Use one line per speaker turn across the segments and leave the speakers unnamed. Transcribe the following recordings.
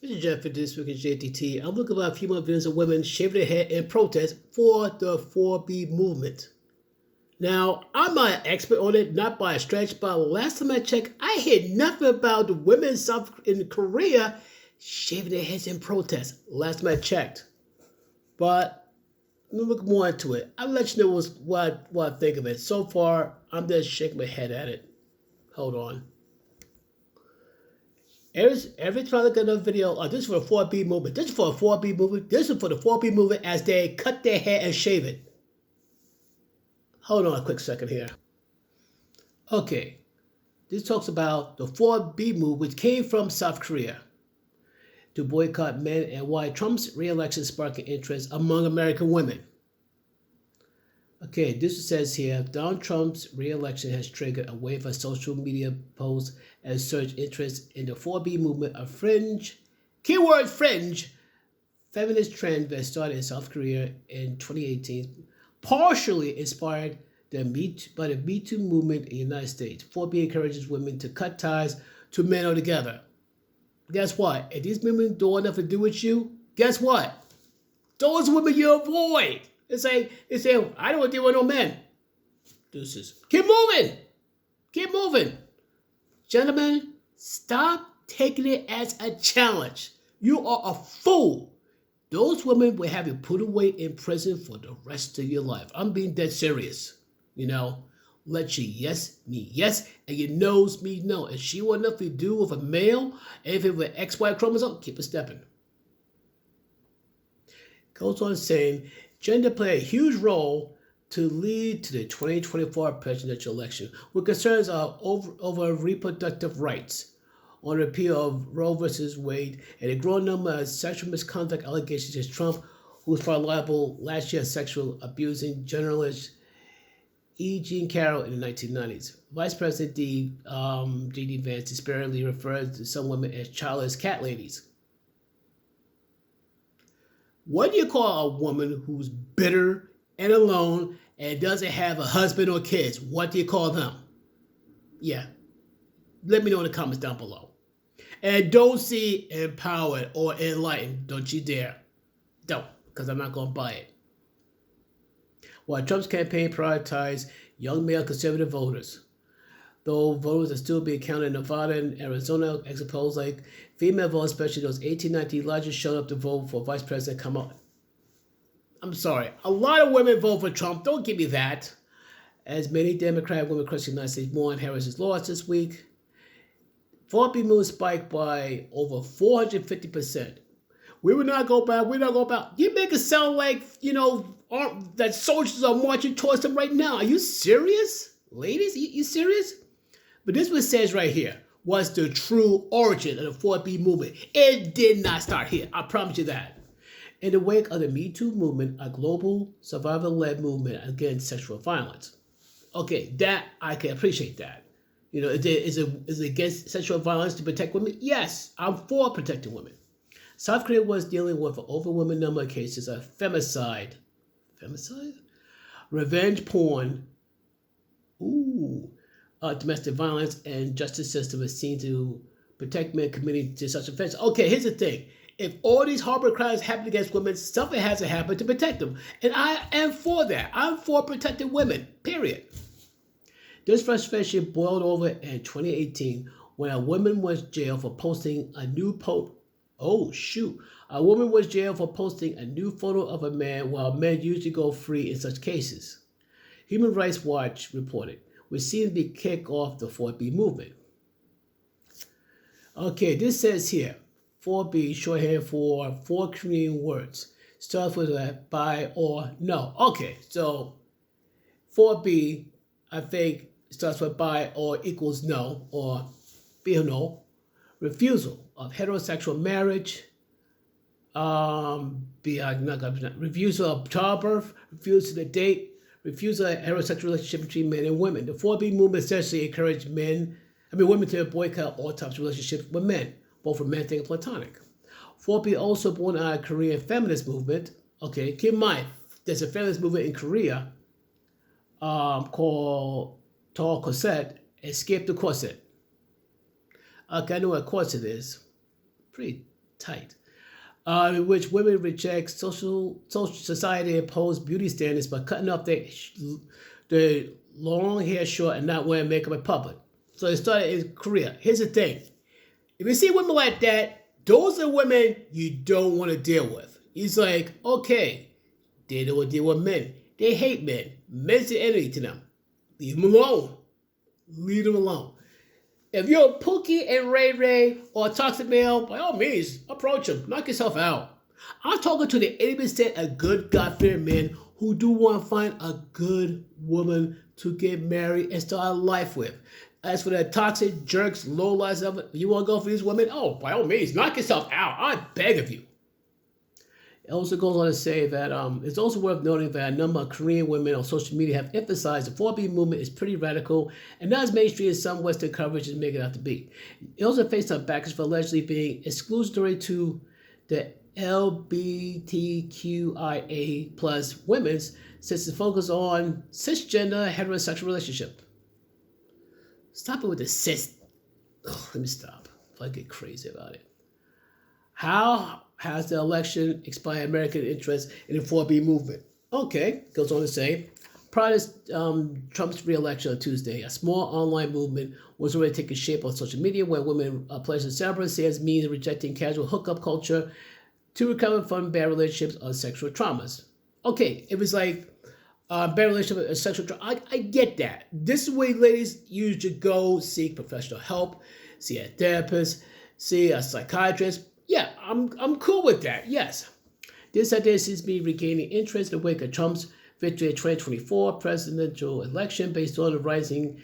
This is Jeff for This Week with JTT. I'm looking at a few more videos of women shaving their head in protest for the 4B movement. Now, I'm not an expert on it, not by a stretch, but last time I checked, I heard nothing about the women in Korea shaving their heads in protest. Last time I checked. But let me look more into it. I'll let you know what I think of it. So far, I'm just shaking my head at it. Hold on. Every time I look at another video, this is for the 4B movement. This is for the 4B movement. This is for the 4B movement as they cut their hair and shave it. Hold on a quick second here. Okay. This talks about the 4B movement, which came from South Korea to boycott men and why Trump's re-election sparked interest among American women. Okay, this says here, Donald Trump's re-election has triggered a wave of social media posts and surge interest in the 4B movement, a fringe, keyword fringe, feminist trend that started in South Korea in 2018, partially inspired by the Me Too movement in the United States. 4B encourages women to cut ties to men altogether. Guess what? If these women don't have nothing to do with you, guess what? Those women you avoid. They say, I don't want to deal with no men. Deuces. Keep moving. Keep moving. Gentlemen, stop taking it as a challenge. You are a fool. Those women will have you put away in prison for the rest of your life. I'm being dead serious. You know, let your yes mean yes and your no's mean no. If she want nothing to do with a male, anything with an XY chromosome, keep it stepping. Goes on saying, gender play a huge role to lead to the 2024 presidential election, with concerns of over reproductive rights, on the repeal of Roe versus Wade, and a growing number of sexual misconduct allegations against Trump, who was found liable last year sexual abusing journalist E. Jean Carroll in the 1990s. Vice President J.D. Vance disparately referred to some women as childless cat ladies. What do you call a woman who's bitter and alone and doesn't have a husband or kids? What do you call them? Yeah. Let me know in the comments down below. And don't see empowered or enlightened. Don't you dare. Don't, because I'm not going to buy it. While Trump's campaign prioritized young male conservative voters, though voters are still being counted in Nevada and Arizona, exit polls like female voters, especially those 18-19, largest showed up to vote for Vice President Kamala. I'm sorry. A lot of women vote for Trump. Don't give me that. As many Democratic women across the United States mourn Harris's loss this week, 4B movement spiked by over 450%. We will not go back. We're not going back. You make it sound like, that soldiers are marching towards them right now. Are you serious? Ladies, you serious? But this one says right here, was the true origin of the 4B movement. It did not start here. I promise you that. In the wake of the Me Too movement, a global survivor-led movement against sexual violence. Okay, that, I can appreciate that. Is it against sexual violence to protect women? Yes, I'm for protecting women. South Korea was dealing with an overwhelming number of cases of femicide, revenge porn, domestic violence, and justice system is seen to protect men committing to such offenses. Okay, here's the thing. If all these horrible crimes happen against women, something has to happen to protect them. And I am for that. I'm for protecting women, period. This frustration boiled over in 2018 when a woman was jailed for posting a new post. Oh, shoot. A woman was jailed for posting a new photo of a man while men usually go free in such cases. Human Rights Watch reported, which seemed to be kick off the 4B movement. Okay, this says here, 4B, shorthand for 4 Korean words. Starts with a by or no. Okay, so 4B, I think, starts with by or equals no, or be no. Refusal of heterosexual marriage, refusal of childbirth, refusal to date, refusal of heterosexual relationship between men and women. The 4B movement essentially encouraged women to boycott all types of relationships with men, both romantic and platonic. 4B also born out of Korean feminist movement. Okay, keep in mind, there's a feminist movement in Korea called Tall Corset, Escape the Corset. Okay, I know what corset is. Pretty tight. In which women reject social society imposed beauty standards by cutting off their long hair short and not wearing makeup in public. So it started in Korea. Here's the thing. If you see women like that, those are women you don't want to deal with. He's like, okay, they don't want to deal with men. They hate men. Men's the enemy to them. Leave them alone. Leave them alone. If you're a Pookie and Ray Ray or a toxic male, by all means, approach him. Knock yourself out. I'm talking to the 80% of good God-fearing men who do want to find a good woman to get married and start a life with. As for the toxic jerks, lowlights of it, you want to go for these women? Oh, by all means, knock yourself out. I beg of you. It also goes on to say that it's also worth noting that a number of Korean women on social media have emphasized the 4B movement is pretty radical and not as mainstream as some Western coverage is making it out to be. It also faced some backlash for allegedly being exclusionary to the LGBTQIA plus women's since it focuses on cisgender heterosexual relationship. Stop it with the cis. Oh, let me stop. I get crazy about it. How has the election expired American interest in the 4B movement? Okay, goes on to say, prior to Trump's re-election on Tuesday, a small online movement was already taking shape on social media where women pledged to celebrate as means of rejecting casual hookup culture to recover from bad relationships or sexual traumas. Okay, it was like bad relationship and sexual trauma. I get that. This is where ladies usually go seek professional help, see a therapist, see a psychiatrist. Yeah, I'm cool with that, yes. This idea seems to be regaining interest in the wake of Trump's victory in 2024 presidential election based on the rising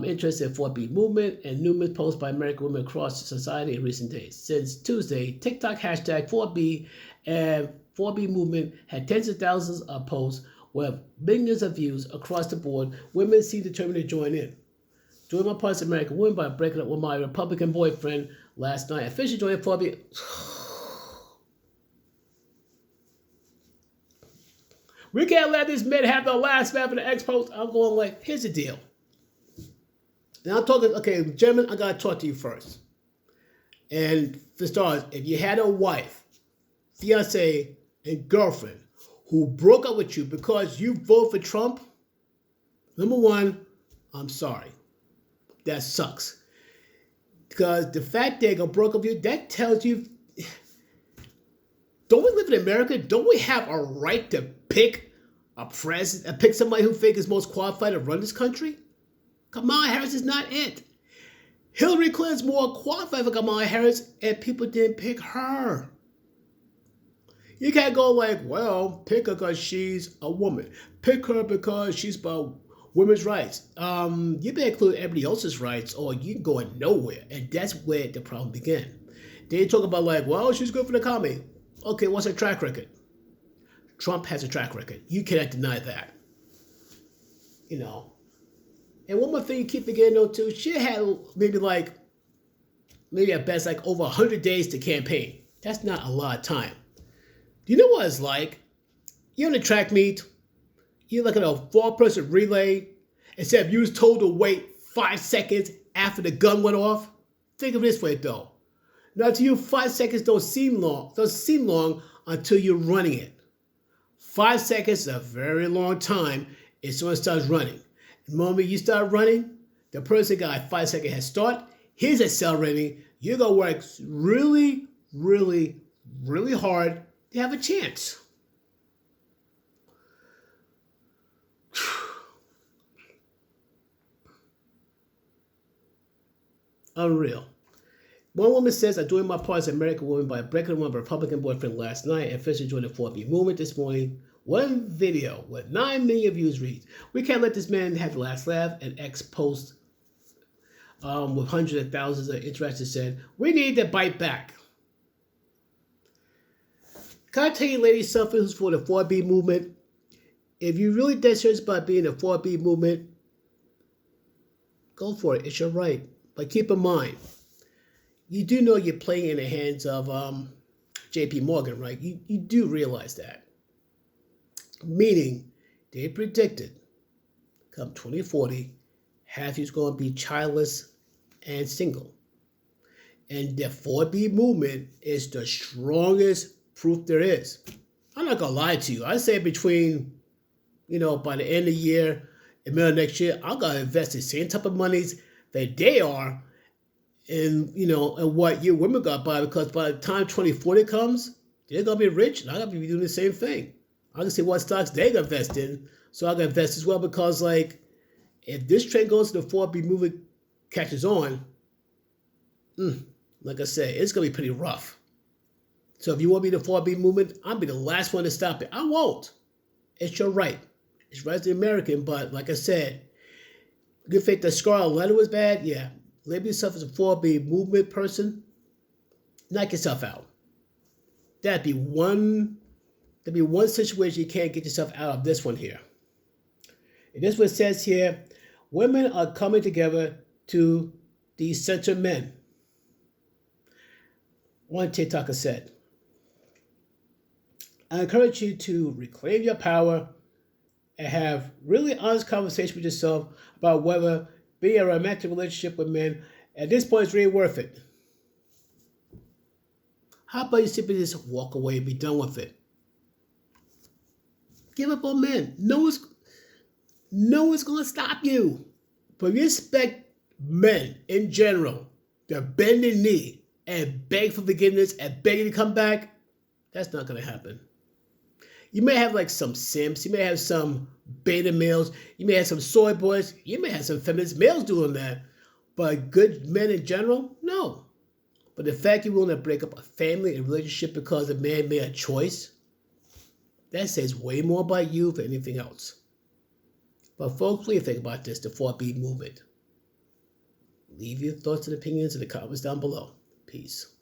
interest in 4B movement and numerous posts by American women across society in recent days. Since Tuesday, TikTok hashtag 4B and 4B movement had tens of thousands of posts with millions of views across the board. Women seem determined to join in. Join my parts American women by breaking up with my Republican boyfriend last night. Officially joined 4B. We can't let these men have the last laugh in the X-Post. I'm going like, here's the deal. Now I'm talking, okay, gentlemen, I got to talk to you first. And for starters, if you had a wife, fiance, and girlfriend who broke up with you because you voted for Trump, number one, I'm sorry. That sucks. Because the fact they broke up with you, that tells you, don't we live in America? Don't we have a right to pick a president, pick somebody who think is most qualified to run this country? Kamala Harris is not it. Hillary Clinton's more qualified for Kamala Harris, and people didn't pick her. You can't go like, well, pick her because she's a woman. Pick her because she's about women's rights. You better include everybody else's rights or you ain't going nowhere. And that's where the problem began. They talk about like, well, she's good for the economy. Okay, what's her track record? Trump has a track record. You cannot deny that. You know. And one more thing you keep forgetting though too, she had maybe at best like over 100 days to campaign. That's not a lot of time. Do you know what it's like? You're in a track meet. You're looking at a 4-person relay. Instead of you was told to wait 5 seconds after the gun went off. Think of it this way though. Now to you, 5 seconds don't seem long until you're running it. 5 seconds is a very long time if someone starts running. The moment you start running, the person got a 5-second head start. He's accelerating. You're going to work really, really, really hard to have a chance. Unreal. One woman says, I'm doing my part as an American woman by breaking up with my Republican boyfriend last night and officially joined the 4B movement this morning. One video with 9 million views reads, we can't let this man have the last laugh. An ex-post with hundreds of thousands of interactions said, we need to bite back. Can I tell you, ladies, something who's for the 4B movement? If you really dead serious about being a 4B movement, go for it. It's your right. But keep in mind, you do know you're playing in the hands of J.P. Morgan, right? You do realize that. Meaning, they predicted, come 2040, half you's going to be childless and single. And the 4B movement is the strongest proof there is. I'm not gonna lie to you. I say between, by the end of the year and middle of next year, I'm gonna invest the same type of monies that they are in what your women got by, because by the time 2040 comes, they're gonna be rich and I'm gonna be doing the same thing. I can see what stocks they gonna invest in, so I can invest as well, because if this trend goes to the 4B movement catches on, like I said, it's gonna be pretty rough. So if you want me to 4B movement, I'll be the last one to stop it. I won't. It's your right. It's right as the American, but like I said, you think the Scarlet Letter was bad? Yeah. Label yourself as a 4B movement person. Knock yourself out. That'd be one situation you can't get yourself out of. This one here. And this one says here, women are coming together to decenter men. One TikToker said, I encourage you to reclaim your power and have really honest conversation with yourself about whether being in a romantic relationship with men at this point is really worth it. How about you simply just walk away and be done with it? Give up on men. No one's going to stop you. But if you expect men in general to bend the knee and beg for forgiveness and beg you to come back, that's not going to happen. You may have some simps, you may have some beta males, you may have some soy boys, you may have some feminist males doing that, but good men in general, no. But the fact you're willing to break up a family and relationship because a man made a choice, that says way more about you than anything else. But folks, what do you think about this, the 4B movement? Leave your thoughts and opinions in the comments down below. Peace.